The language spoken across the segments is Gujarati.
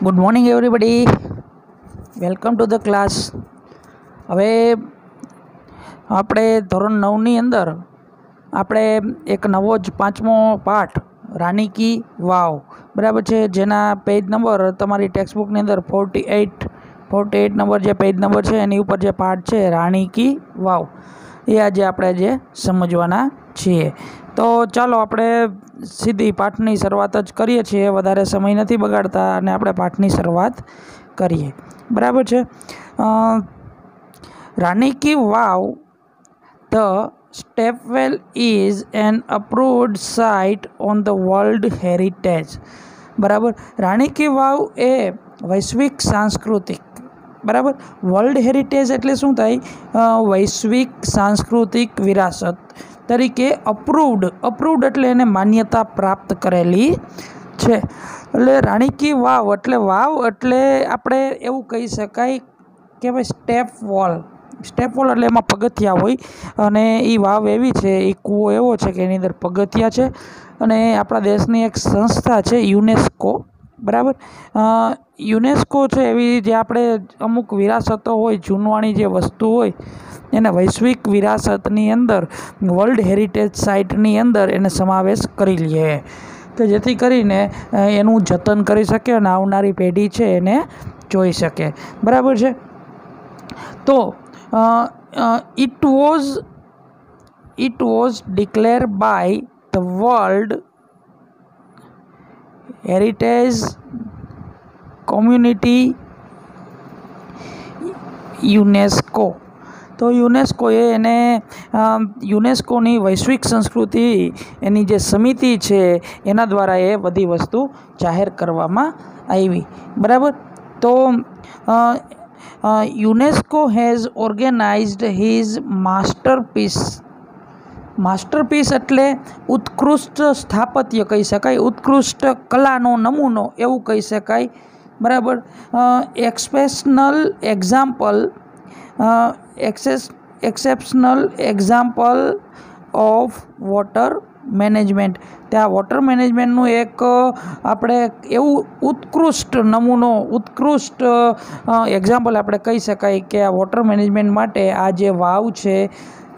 Good morning everybody, welcome to the class. હવે આપણે ધોરણ 9ની અંદર આપણે એક નવો જ 5મો પાઠ રાની કી વાવ, બરાબર છે, જેના પેજ નંબર તમારી ટેક્સ્ટબુકની અંદર 48 નંબર જે પેજ નંબર છે એની ઉપર જે પાઠ છે રાની કી વાવ, એ આજે આપણે સમજવાના છીએ. તો ચાલો આપણે સીધી પાઠની શરૂઆત જ કરીએ છીએ, વધારે સમય નથી બગાડતા અને આપણે પાઠની શરૂઆત કરીએ, બરાબર છે. Rani ki Vav, the stepwell is an approved site on the world heritage. બરાબર, રાની કી વાવ એ વૈશ્વિક સાંસ્કૃતિક, બરાબર, વર્લ્ડ હેરિટેજ એટલે શું થાય? વૈશ્વિક સાંસ્કૃતિક વિરાસત તરીકે અપ્રૂવડ એટલે એને માન્યતા પ્રાપ્ત કરેલી છે. એટલે રાની કી વાવ એટલે આપણે એવું કહી શકાય કે ભાઈ સ્ટેપ વોલ એટલે એમાં પગથિયા હોય, અને એ વાવ એવી છે, એ કૂવો એવો છે કે એની અંદર પગથિયા છે. અને આપણા દેશની એક સંસ્થા છે યુનેસ્કો, બરાબર. યુનેસ્કો છે એવી જે આપણે અમુક વિરાસતો હોય, જૂનવાણી જે વસ્તુ હોય એને વૈશ્વિક વિરાસતની અંદર, વર્લ્ડ હેરિટેજ સાઇટની અંદર એને સમાવેશ કરી લઈએ, કે જેથી કરીને એનું જતન કરી શકે અને આવનારી પેઢી છે એને જોઈ શકે, બરાબર છે. તો it was declare by the world heritage community UNESCO. તો યુનેસ્કોએ એને યુનેસ્કોની વૈશ્વિક સંસ્કૃતિ એની જે સમિતિ છે એના દ્વારા એ બધી વસ્તુ જાહેર કરવામાં આવી, બરાબર. તો UNESCO has organised his masterpiece એટલે ઉત્કૃષ્ટ સ્થાપત્ય કહી શકાય, ઉત્કૃષ્ટ કલાનો નમૂનો એવું કહી શકાય, બરાબર. Exceptional example of water management. ત્યાં વોટર મેનેજમેન્ટનું એક આપણે એવું ઉત્કૃષ્ટ નમૂનો, ઉત્કૃષ્ટ એક્ઝામ્પલ આપણે કહી શકાય કે આ વોટર મેનેજમેન્ટ માટે આ જે વાવ છે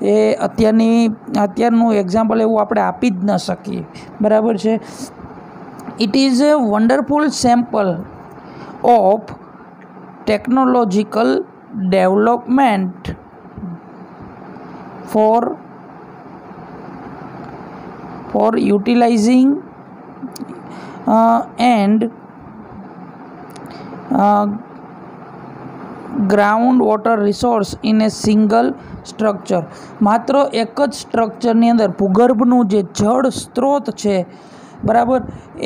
એ અત્યારનું એક્ઝામ્પલ એવું આપણે આપી જ ન શકીએ, બરાબર છે. It is A wonderful sample of technological development for utilizing and ground water resource in a single structure. માત્ર એક જ સ્ટ્રક્ચરની અંદર ભૂગર્ભનું જે જળ સ્ત્રોત છે, બરાબર,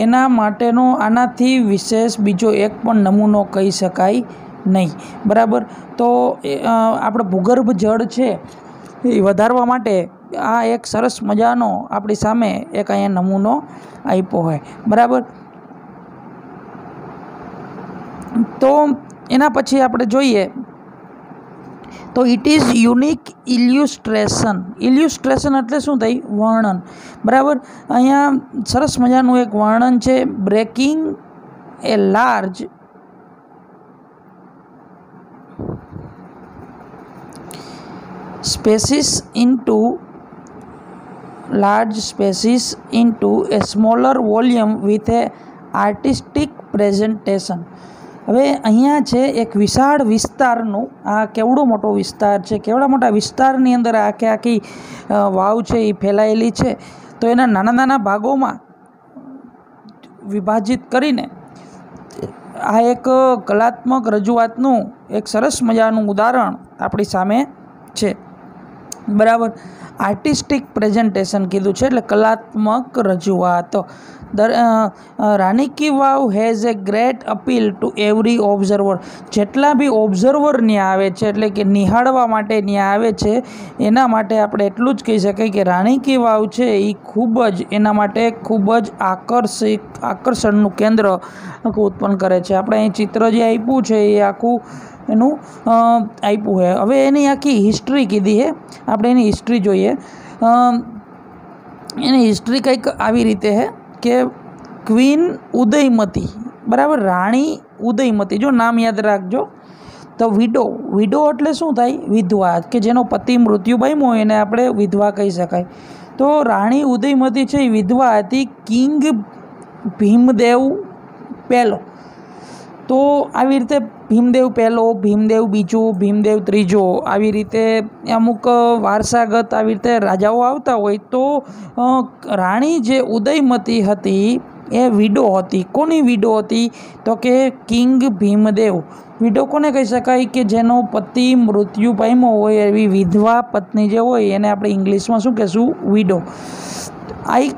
એના માટેનો આનાથી વિશેષ બીજો એક પણ નમૂનો કહી શકાય નહીં, બરાબર. તો આપણે ભૂગર્ભ જળ છે એ વધારવા માટે આ એક સરસ મજાનો આપણી સામે એક અહીંયા નમૂનો આપ્યો હોય, બરાબર. તો એના પછી આપણે જોઈએ તો ઇટ ઇઝ યુનિક ઇલ્યુસ્ટ્રેશન એટલે શું થાય? વર્ણન, બરાબર. અહીંયા સરસ મજાનું એક વર્ણન છે. Breaking a large spaces into a smaller volume with a artistic presentation. હવે અહીંયા છે એક વિશાળ વિસ્તારનું, આ કેવડો મોટો વિસ્તાર છે, કેવડા મોટા વિસ્તારની અંદર આખી વાવ છે એ ફેલાયેલી છે. તો એના નાના નાના ભાગોમાં વિભાજિત કરીને આ એક કલાત્મક રજૂઆતનું એક સરસ મજાનું ઉદાહરણ આપણી સામે છે, બરાબર. આર્ટિસ્ટિક પ્રેઝન્ટેશન કીધું છે એટલે કલાત્મક રજૂઆત. Rani ki Vav has a great appeal to every observer. જેટલા બી ઓબ્ઝર્વર ત્યાં આવે છે, એટલે કે નિહાળવા માટે ત્યાં આવે છે, એના માટે આપણે એટલું જ કહી શકાય કે રાની કી વાવ છે એ એના માટે ખૂબ જ આકર્ષણનું કેન્દ્ર ઉત્પન્ન કરે છે. આપણે અહીં ચિત્ર જે આપ્યું છે એ આખું એનું આપ્યું છે. હવે એની આખી હિસ્ટ્રી કીધી છે, આપણે એની હિસ્ટ્રી જોઈએ. એની હિસ્ટ્રી કંઈક આવી રીતે છે કે ક્વીન ઉદયમતી, બરાબર, રાણી ઉદયમતી, જો નામ યાદ રાખજો. તો વિડો એટલે શું થાય? વિધવા, કે જેનો પતિ મૃત્યુ પામ્યો હોય એને આપણે વિધવા કહી શકાય. તો રાણી ઉદયમતી છે એ વિધવા હતી કિંગ ભીમદેવ પહેલો. તો આવી રીતે ભીમદેવ પહેલો, ભીમદેવ બીજો, ભીમદેવ ત્રીજો, આવી રીતે અમુક વારસાગત આવી રીતે રાજાઓ આવતા હોય. તો રાણી જે ઉદયમતી હતી એ વિડો હતી. કોની વિડો હતી? તો કે કિંગ ભીમદેવ. વિડો કોને કહી શકાય? કે જેનો પતિ મૃત્યુ પામ્યો હોય એવી વિધવા પત્ની જે હોય એને આપણે ઇંગ્લિશમાં શું કહેશું? વિડો. આઈ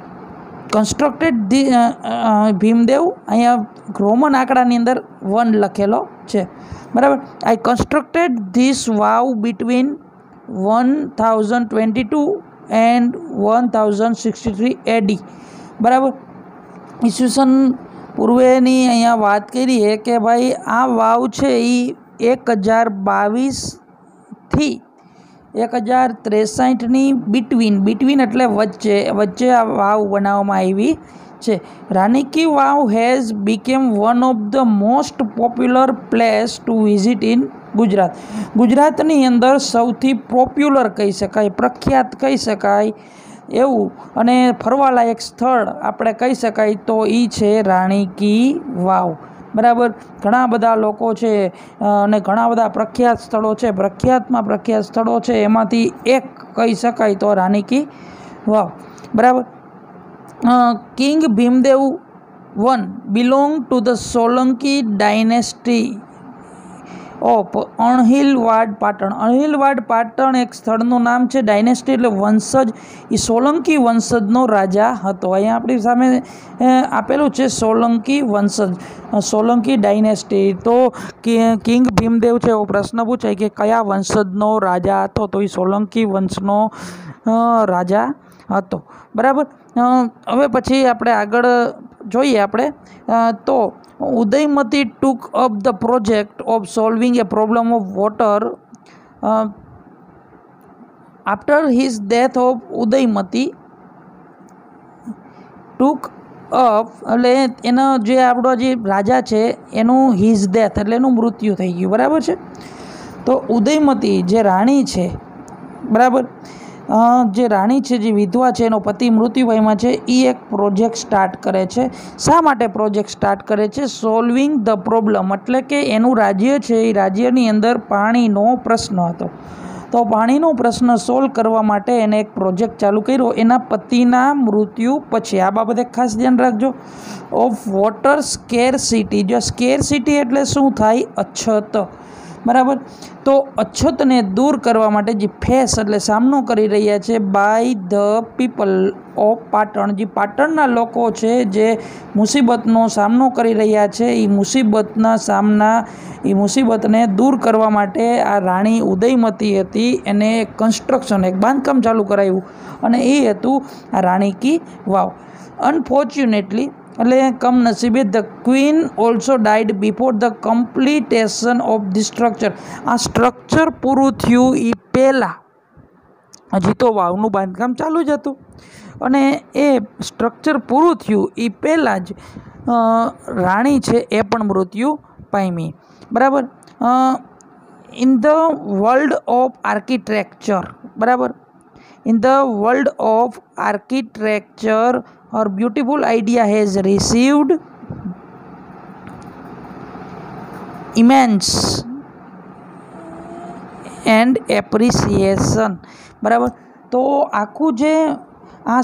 કન્સ્ટ્રક્ટેડ ભીમદેવ, અહીંયા રોમન આંકડાની અંદર 1 લખેલો છે, બરાબર. I constructed this vav between 1022 and 1063 AD, બરાબર. ઈસવીસન પૂર્વેની અહીંયા વાત કરીએ કે ભાઈ આ વાવ છે એ 1022 થી 1063ની બિટવીન એટલે વચ્ચે આ વાવ બનાવવામાં આવી છે. Rani ki Vav has become one of the most popular place to visit in Gujarat. ગુજરાતની અંદર સૌથી પોપ્યુલર કહી શકાય, પ્રખ્યાત કહી શકાય એવું અને ફરવાલાયક સ્થળ આપણે કહી શકાય તો એ છે રાણી કી વાવ, બરાબર. ઘણા બધા લોકો છે અને ઘણા બધા પ્રખ્યાત સ્થળો છે. પ્રખ્યાતમાં પ્રખ્યાત સ્થળો છે એમાંથી એક કહી શકાય તો રાની કી વાવ, બરાબર. King Bhimdev I belong to the Solanki dynasty of Anhilwad Patan. Anhilwad Patan એક સ્થળનું નામ છે. ડાયનેસ્ટી એટલે વંશજ. એ સોલંકી વંશજનો રાજા હતો. અહીંયા આપણી સામે આપેલું છે સોલંકી વંશજ, સોલંકી ડાયનેસ્ટી. તો કિંગ ભીમદેવ છે એવો પ્રશ્ન પૂછાય કે કયા વંશજનો રાજા હતો? તો એ સોલંકી વંશનો રાજા હતો, બરાબર. હવે પછી આપણે આગળ જોઈએ આપણે તો Udayamati took up the project of solving a problem of water after his death of Udayamati took up એટલે એનો જે આપણો જે રાજા છે એનું હિઝ ડેથ એટલે એનું મૃત્યુ થઈ ગયું, બરાબર છે. તો ઉદયમતી જે રાણી છે, બરાબર, જે રાણી છે જે વિધવા છે એનો પતિ મૃત્યુ પામ્યા છે એ એક પ્રોજેક્ટ સ્ટાર્ટ કરે છે. શા માટે પ્રોજેક્ટ સ્ટાર્ટ કરે છે? સોલ્વિંગ ધ પ્રોબ્લેમ એટલે કે એનું રાજ્ય છે એ રાજ્યની અંદર પાણીનો પ્રશ્ન હતો. તો પાણીનો પ્રશ્ન સોલ્વ કરવા માટે એને એક પ્રોજેક્ટ ચાલુ કર્યો એના પતિના મૃત્યુ પછી. આ બાબતે ખાસ ધ્યાન રાખજો. Of water scarcity. જો સ્કેરસિટી એટલે શું થાય? અછત, બરાબર. તો અછતને દૂર કરવા માટે જે ફેસ એટલે સામનો કરી રહ્યા છે by the people of Patan, જે પાટણના લોકો છે જે મુસીબતનો સામનો કરી રહ્યા છે એ મુસીબતને દૂર કરવા માટે આ રાણી ઉદયમતી હતી એને કન્સ્ટ્રક્શન એક બાંધકામ ચાલુ કરાવ્યું અને એ હતું આ રાણી કી વાવ. અનફોર્ચ્યુનેટલી એટલે કમનસીબે the queen also died before the completion of the structure. આ સ્ટ્રક્ચર પૂરું થયું એ પહેલાં, હજી તો વાવનું બાંધકામ ચાલુ જ હતું અને એ સ્ટ્રક્ચર પૂરું થયું એ પહેલાં જ રાણી છે એ પણ મૃત્યુ પામી, બરાબર. In the world of architecture, બરાબર, in the world of architecture her beautiful idea has received immense and appreciation, બરાબર. તો આખું જે આ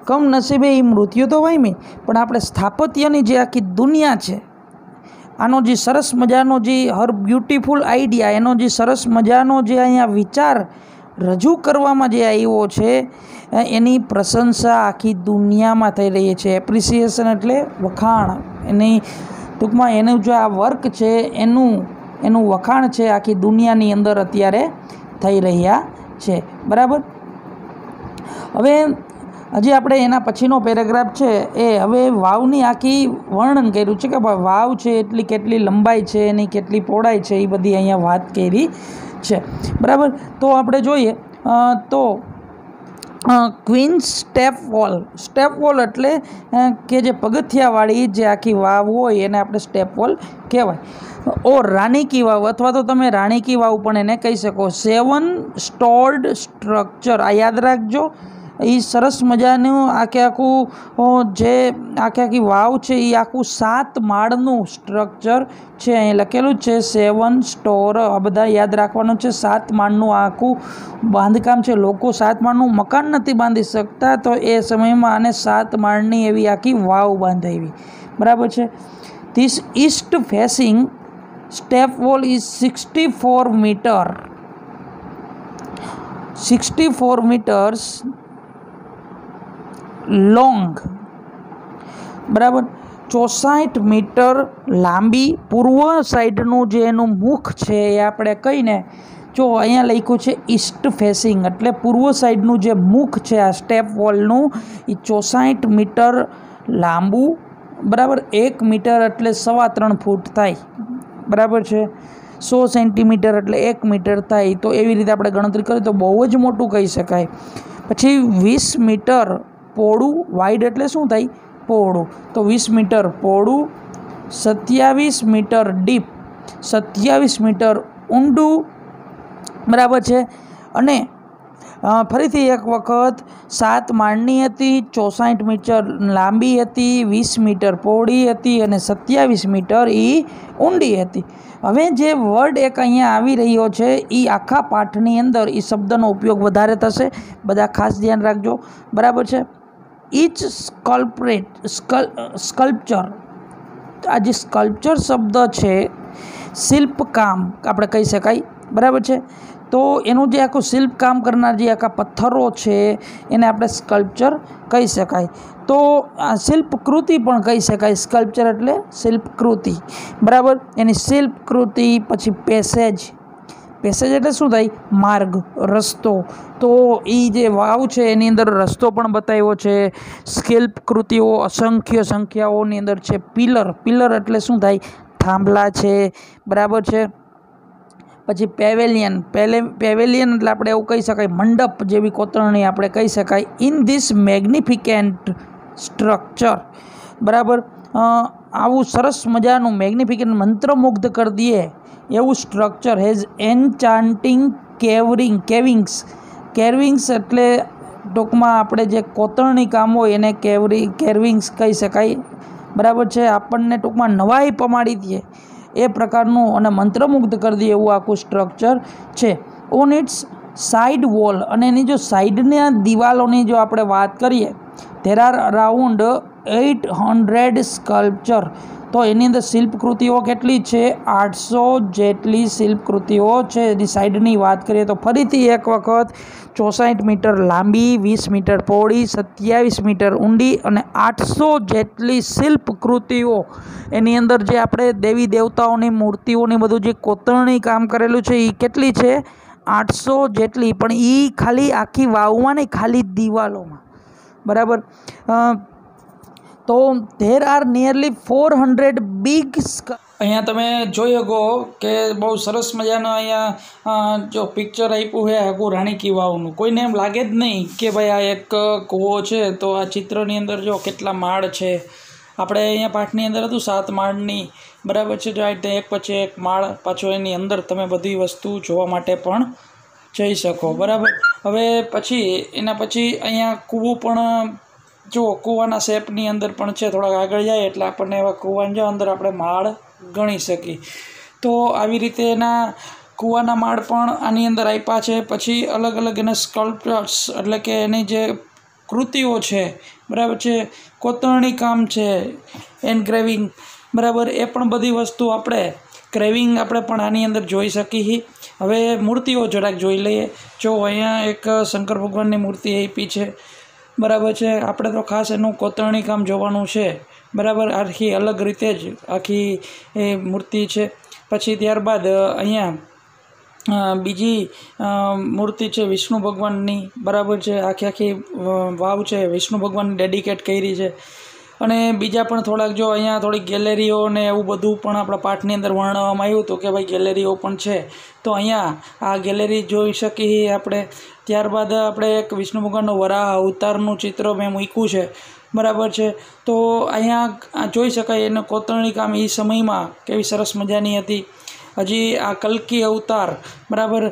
કમનસીબે એ મૃત્યુ તો પામી પણ આપણે સ્થાપત્યની જે આખી દુનિયા છે આનો જે સરસ મજાનો જે હર બ્યુટીફુલ આઈડિયા એનો જે સરસ મજાનો જે અહીંયા વિચાર રજૂ કરવામાં જે આવ્યો છે એની પ્રશંસા આખી દુનિયામાં થઈ રહી છે. એપ્રિસિએશન એટલે વખાણ. એની ટૂંકમાં એનું જે આ વર્ક છે એનું વખાણ છે આખી દુનિયાની અંદર અત્યારે થઈ રહ્યા છે, બરાબર. હવે હજી આપણે એના પછીનો પેરેગ્રાફ છે એ હવે વાવની આખી વર્ણન કર્યું છે કે વાવ છે એટલી કેટલી લંબાઈ છે એની કેટલી પહોળાઈ છે એ બધી અહીંયા વાત કરી છે, બરાબર. તો આપણે જોઈએ તો ક્વીન્સ સ્ટેપ વોલ એટલે કે જે પગથિયાવાળી જે આખી વાવ હોય એને આપણે સ્ટેપ વોલ કહેવાય. ઓર રાણી કી વાવ અથવા તો તમે રાણી કી વાવ પણ એને કહી શકો. 7 સ્ટોર્ડ સ્ટ્રક્ચર, આ યાદ રાખજો. એ સરસ મજાનું આખું જે આખી વાવ છે એ આખું 7 માળનું સ્ટ્રક્ચર છે. અહીં લખેલું છે 7 સ્ટોર. આ બધા યાદ રાખવાનું છે. 7 માળનું આખું બાંધકામ છે. લોકો 7 માળનું મકાન નથી બાંધી શકતા, તો એ સમયમાં આને 7 માળની એવી આખી વાવ બાંધાવી. બરાબર છે. This east facing step wall is 64 meters long. બરાબર, 64 મીટર લાંબી. પૂર્વ સાઈડનું જે એનું મુખ છે એ આપણે કહીને, જો અહીંયા લખ્યું છે ઈસ્ટ ફેસિંગ એટલે પૂર્વ સાઈડનું જે મુખ છે આ સ્ટેપ વોલનું એ 64 મીટર લાંબુ. બરાબર, 1 મીટર એટલે 3.25 ફૂટ થાય. બરાબર છે. 100 સેન્ટીમીટર એટલે 1 મીટર થાય. તો એવી રીતે આપણે ગણતરી કરીએ તો બહુ જ મોટું કહી શકાય. પછી 20 મીટર પહોળું. વાઇડ એટલે શું થાય? પહોળું. તો 20 મીટર પહોળું, 27 મીટર ડીપ, 27 મીટર ઊંડું. બરાબર છે. અને ફરીથી એક વખત 7 માળની હતી, 64 મીટર લાંબી હતી, 20 મીટર પહોળી હતી અને 27 મીટર એ ઊંડી હતી. હવે જે વર્ડ એક અહીંયા આવી રહ્યો છે એ આખા પાઠની અંદર એ શબ્દનો ઉપયોગ વધારે થશે. બધા ખાસ ધ્યાન રાખજો. બરાબર છે. ઇચ સ્કલ્પચર, આ જે સ્કલ્પચર શબ્દ છે શિલ્પકામ આપણે કહી શકાય. બરાબર છે. તો એનું જે આખું શિલ્પ કામ કરનાર જે આખા પથ્થરો છે એને આપણે સ્કલ્પચર કહી શકાય. તો આ શિલ્પકૃતિ પણ કહી શકાય. સ્કલ્પચર એટલે શિલ્પકૃતિ. બરાબર, એની શિલ્પકૃતિ. પછી પેસેજ એટલે શું થાય? માર્ગ, રસ્તો. તો એ જે વાવ છે એની અંદર રસ્તો પણ બતાવ્યો છે. શિલ્પકૃતિઓ અસંખ્ય સંખ્યાઓની અંદર છે. પિલર એટલે શું થાય? થાંભલા છે. બરાબર છે. પછી પેવેલિયન એટલે આપણે એવું કહી શકાય મંડપ જેવી કોતરણી આપણે કહી શકાય. In this magnificent structure. બરાબર, આવું સરસ મજાનું મેગ્નિફિકેન્ટ, મંત્રમુગ્ધ કરી દે એવું સ્ટ્રક્ચર હેઝ એન્ચાન્ટિંગ કેર્વિંગ્સ એટલે ટૂંકમાં આપણે જે કોતરણી કામ હોય એને કેર્વિંગ્સ કહી શકાય. બરાબર છે. આપણને ટૂંકમાં નવાઈ પમાડી દે એ પ્રકારનું અને મંત્રમુગ્ધ કરી દે એવું આખું સ્ટ્રક્ચર છે. ઓન ઇટ્સ સાઇડ વોલ, અને એની જો સાઈડની દિવાલોની જો આપણે વાત કરીએ, ધેર આર અરાઉન્ડ 800 સ્કલ્પચર. તો એની અંદર શિલ્પકૃતિઓ કેટલી છે? 800 જેટલી શિલ્પકૃતિઓ છે. એની સાઈડની વાત કરીએ તો ફરીથી એક વખત 64 મીટર લાંબી, 20 મીટર પહોળી, 27 મીટર ઊંડી અને 800 જેટલી શિલ્પકૃતિઓ. એની અંદર જે આપણે દેવી દેવતાઓની મૂર્તિઓની બધું જે કોતરણી કામ કરેલું છે એ કેટલી છે? 800 જેટલી. પણ એ ખાલી આખી વાવમાં નહીં, ખાલી દિવાલોમાં. બરાબર. તો ધેર આર નિયરલી 400 બિગ. અહીંયા તમે જોઈ શકો કે બહુ સરસ મજાનો અહીંયા જો પિક્ચર આપ્યું છે આખું રાણી કી વાવનું. કોઈને એમ લાગે જ નહીં કે ભાઈ આ એક કૂવો છે. તો આ ચિત્રની અંદર જો કેટલા માળ છે. આપણે અહીંયા પાઠની અંદર હતું 7 માળની. બરાબર છે. જો આ રીતે એક પછી એક માળ, પાછો એની અંદર તમે બધી વસ્તુ જોવા માટે પણ જઈ શકો. બરાબર. હવે એના પછી અહીંયા કૂવો પણ જો કૂવાના શેપની અંદર પણ છે. થોડાક આગળ જાય એટલે આપણને એવા કૂવાની અંદર આપણે માળ ગણી શકીએ. તો આવી રીતે એના કૂવાના માળ પણ આની અંદર આપ્યા છે. પછી અલગ અલગ એના સ્કલ્પચર્સ એટલે કે એની જે કૃતિઓ છે. બરાબર છે. કોતરણી કામ છે, એન્ગ્રેવિંગ. બરાબર, એ પણ બધી વસ્તુ આપણે પણ આની અંદર જોઈ શકીએ. હવે મૂર્તિઓ જરાક જોઈ લઈએ. જો અહીંયા એક શંકર ભગવાનની મૂર્તિ આપી છે. બરાબર છે. આપણે તો ખાસ એનું કોતરણી કામ જોવાનું છે. બરાબર, આખી અલગ રીતે જ આખી એ મૂર્તિ છે. પછી ત્યારબાદ અહીંયા બીજી મૂર્તિ છે વિષ્ણુ ભગવાનની. બરાબર છે. આખી વાવ છે વિષ્ણુ ભગવાનની ડેડિકેટ કરી છે. અને બીજા પણ થોડાક જો અહીંયા થોડી ગેલેરીઓ ને એવું બધું પણ આપણા પાઠની અંદર વર્ણવવામાં આવ્યું હતું કે ભાઈ ગેલેરીઓ પણ છે, તો અહીંયા આ ગેલેરી જોઈ શકીએ આપણે. ત્યારબાદ આપણે એક વિષ્ણુ ભગવાનનો વરાહ અવતારનું ચિત્ર મેં મૂક્યું છે, બરાબર છે. તો અહીંયા જોઈ શકાય એને કોતરણી કામ એ સમયમાં કેવી સરસ મજાની હતી. હજી આ કલ્કી અવતાર, બરાબર,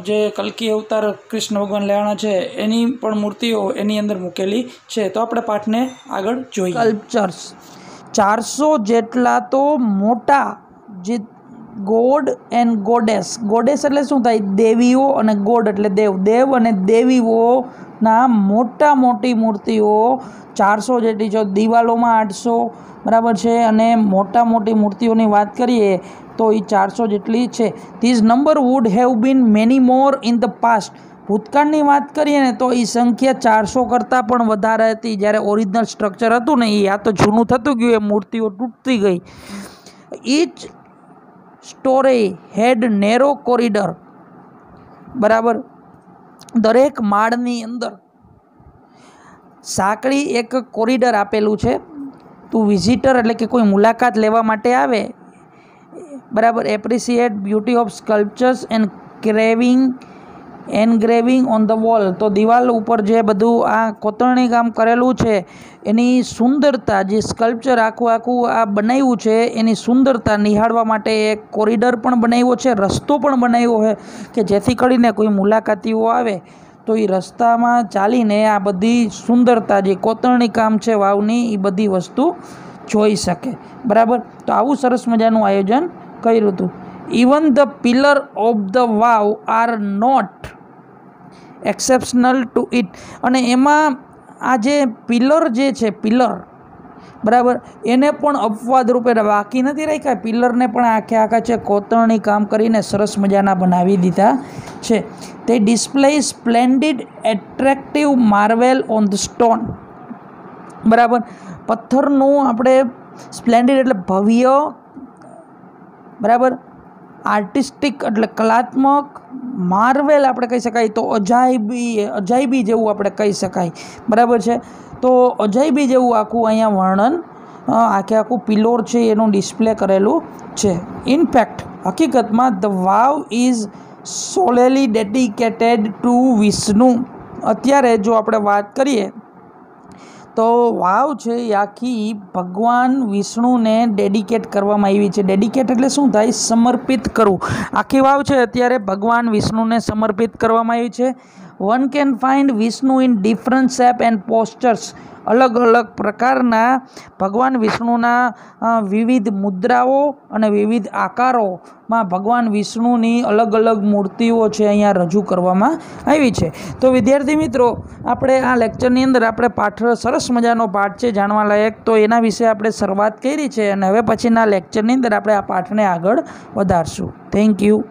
જે કલ્કી અવતાર કૃષ્ણ ભગવાન લેવાના છે એની પણ મૂર્તિઓ એની અંદર મૂકેલી છે. તો આપણે પાઠને આગળ જોઈએ. સ્કલ્પચર્સ 400 જેટલા તો મોટા જે ગોડ એન્ડ ગોડેસ. ગોડેસ એટલે શું થાય? દેવીઓ, અને ગોડ એટલે દેવ. દેવ અને દેવીઓના મોટી મૂર્તિઓ 400 જેટલી છે. દિવાલોમાં 800, બરાબર છે. અને મોટી મૂર્તિઓની વાત કરીએ તો એ 400 જેટલી છે. This number would have been many more in the past. ભૂતકાળની વાત કરીએ ને તો એ સંખ્યા 400 કરતાં પણ વધારે હતી. જ્યારે ઓરિજિનલ સ્ટ્રક્ચર હતું ને એ આ તો જૂનું થતું ગયું, એ મૂર્તિઓ તૂટતી ગઈ. ઈચ સ્ટોરી હેડ નેરો કોરિડર, બરાબર. દરેક માળની અંદર સાંકડી એક કોરિડર આપેલું છે. તું વિઝિટર એટલે કે કોઈ મુલાકાત લેવા માટે આવે, બરાબર, appreciate beauty of sculptures and engraving on the wall. તો દિવાલ ઉપર જે બધું આ કોતરણી કામ કરેલું છે એની સુંદરતા, જે સ્કલ્પચર આખું આ બનાવ્યું છે એની સુંદરતા નિહાળવા માટે એક કોરિડર પણ બનાવ્યો છે, રસ્તો પણ બનાવ્યો છે કે જેથી કરીને કોઈ મુલાકાતીઓ આવે તો એ રસ્તામાં ચાલીને આ બધી સુંદરતા, જે કોતરણી કામ છે વાવની, એ બધી વસ્તુ જોઈ શકે, બરાબર. તો આવું સરસ મજાનું આયોજન કર્યું હતું. Even the pillar of the વાવ are not exceptional to it. અને એમાં આ જે પિલર જે છે, બરાબર, એને પણ અપવાદ રૂપે બાકી નથી રાખ્યા. પિલરને પણ આખા છે કોતરણી કામ કરીને સરસ મજાના બનાવી દીધા છે. તે display splendid attractive marvel on the stone, બરાબર. પથ્થરનું આપણે સ્પ્લેન્ડિડ એટલે ભવ્ય, બરાબર, આર્ટિસ્ટિક એટલે કલાત્મક, માર્વેલ આપણે કહી શકાય તો અજાયબી જેવું આપણે કહી શકાય, બરાબર છે. તો અજાયબી જેવું આખું અહીંયા વર્ણન આખું પિલોર છે એનું ડિસ્પ્લે કરેલું છે. ઇનફેક્ટ હકીકતમાં the vav is solely dedicated to Vishnu. અત્યારે જો આપણે વાત કરીએ તો વાવ છે એ આખી ભગવાન વિષ્ણુને ડેડિકેટ કરવામાં આવી છે. ડેડિકેટ એટલે શું થાય? સમર્પિત કરવું. આખી વાવ છે અત્યારે ભગવાન વિષ્ણુને સમર્પિત કરવામાં આવી છે. One can find Vishnu in different shape and postures. અલગ પ્રકારના ભગવાન વિષ્ણુના વિવિધ મુદ્રાઓ અને વિવિધ આકારોમાં ભગવાન વિષ્ણુની અલગ મૂર્તિઓ છે અહીંયા રજૂ કરવામાં આવી છે. તો વિદ્યાર્થી મિત્રો, આપણે આ લેક્ચરની અંદર આપણે પાઠ, સરસ મજાનો પાઠ છે જાણવા લાયક, તો એના વિશે આપણે શરૂઆત કરી છે અને હવે પછીના લેક્ચરની અંદર આપણે આ પાઠને આગળ વધારશું. Thank you.